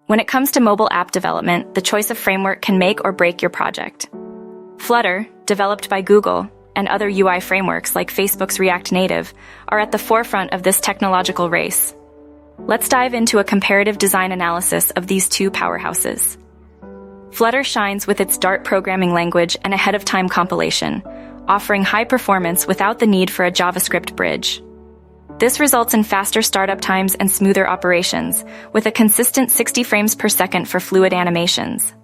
When it comes to mobile app development, the choice of framework can make or break your project. Flutter, developed by Google, and other UI frameworks like Facebook's ReactNative are at the forefront of this technological race. Let's dive into a comparative design analysis of these two powerhouses. Flutter shines with its Dart programming language and ahead-of-time compilation, offering high performance without the need for a JavaScript bridge. This results in faster startup times and smoother operations, with a consistent 60 frames per second for fluid animations.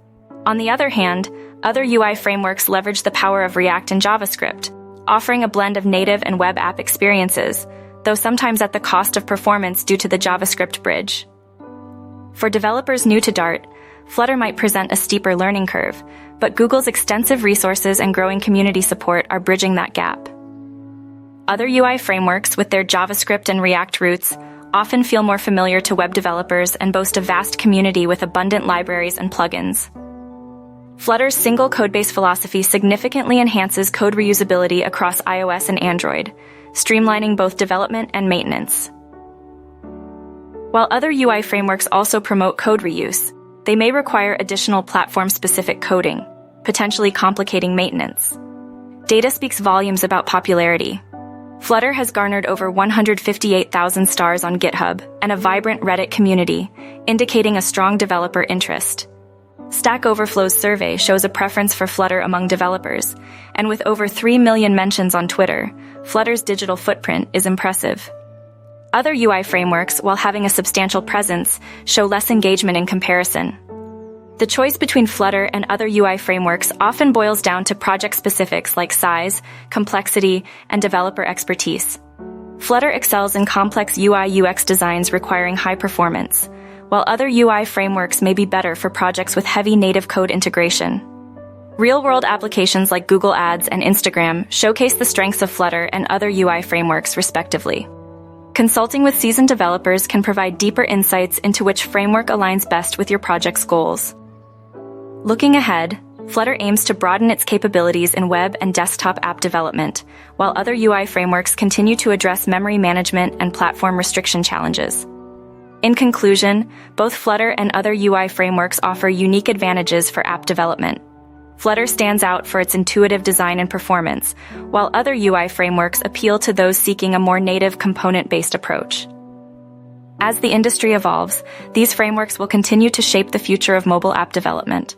On the other hand, other UI frameworks leverage the power of React and JavaScript, offering a blend of native and web app experiences, though sometimes at the cost of performance due to the JavaScript bridge. For developers new to Dart, Flutter might present a steeper learning curve, but Google's extensive resources and growing community support are bridging that gap. Other UI frameworks with their JavaScript and React roots often feel more familiar to web developers and boast a vast community with abundant libraries and plugins. Flutter's single codebase philosophy significantly enhances code reusability across iOS and Android, streamlining both development and maintenance. While other UI frameworks also promote code reuse, they may require additional platform-specific coding, potentially complicating maintenance. Data speaks volumes about popularity. Flutter has garnered over 158,000 stars on GitHub and a vibrant Reddit community, indicating a strong developer interest. Stack Overflow's survey shows a preference for Flutter among developers, and with over 3 million mentions on Twitter, Flutter's digital footprint is impressive. Other UI frameworks, while having a substantial presence, show less engagement in comparison. The choice between Flutter and other UI frameworks often boils down to project specifics like size, complexity, and developer expertise. Flutter excels in complex UI/UX designs requiring high performance, while other UI frameworks may be better for projects with heavy native code integration. Real-world applications like Google Ads and Instagram showcase the strengths of Flutter and other UI frameworks, respectively. Consulting with seasoned developers can provide deeper insights into which framework aligns best with your project's goals. Looking ahead, Flutter aims to broaden its capabilities in web and desktop app development, while other UI frameworks continue to address memory management and platform restriction challenges. In conclusion, both Flutter and other UI frameworks offer unique advantages for app development. Flutter stands out for its intuitive design and performance, while other UI frameworks appeal to those seeking a more native component-based approach. As the industry evolves, these frameworks will continue to shape the future of mobile app development.